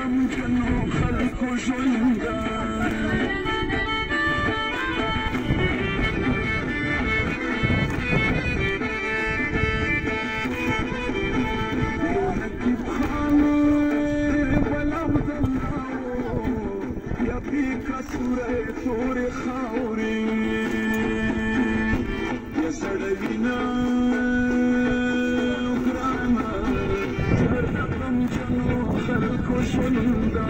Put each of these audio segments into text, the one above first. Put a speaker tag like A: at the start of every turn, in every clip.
A: غمجنو خلکو ژونده تورې خاورې یا سړی وینه ګرانه زر د غمجنو خلکو ژونده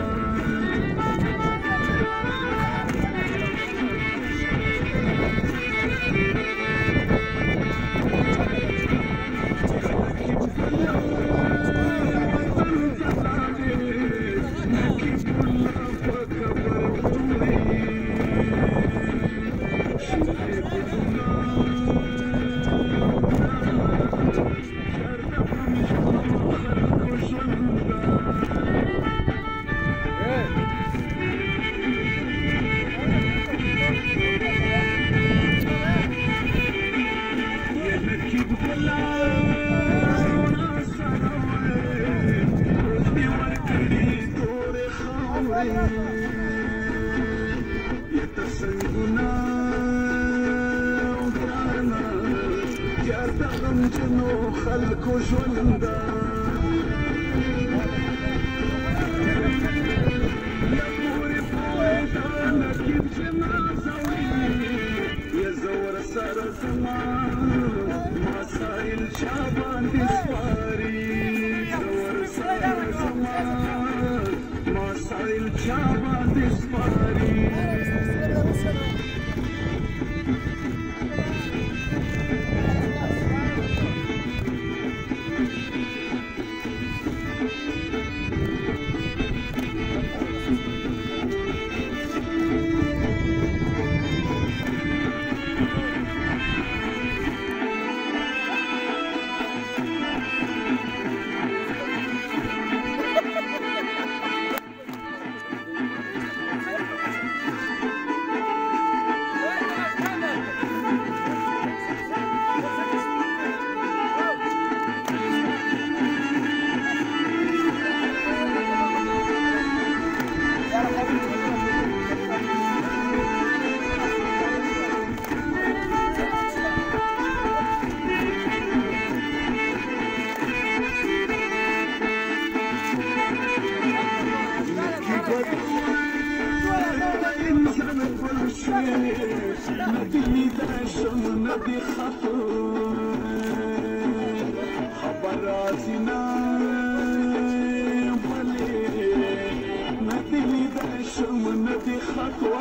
A: غمجنو خلکو ژونده یا پورې پوی دا نقیب چې نازوي یا زه ورسره زما ما سایل چا باندې سپاري زه ورسره زما ما سایل چا باندې سپاري ندی دشم ندی خطو خبر رازینا بلی ندی دشم ندی خطو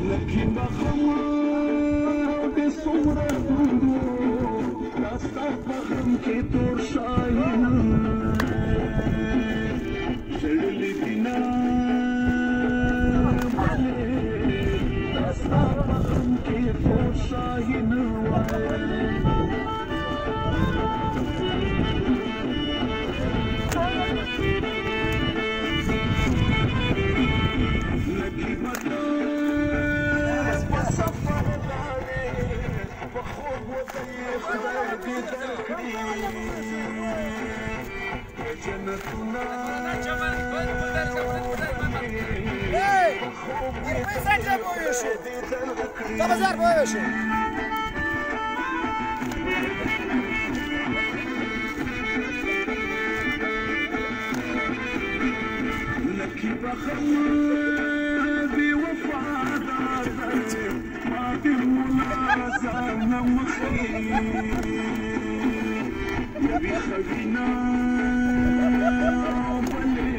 A: لکی بخم بسمر دودو راستا بخم کی تور شاهینا شړلی دینا بلی راستا بخم کی تور شاهینا لکی بدر بسفر لاری بخوب وطی خدای دیدر کری جنتنا لکی بخم بوفادار ما بمنازع نمخي يبي خبينا بلي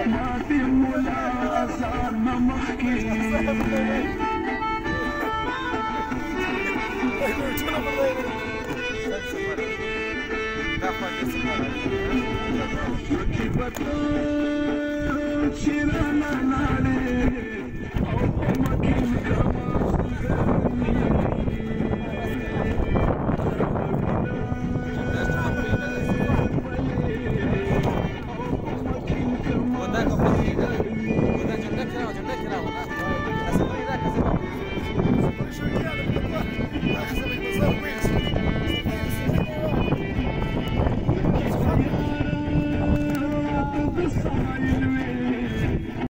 A: ما بمنازع نمخي ركبت شيرانا نالي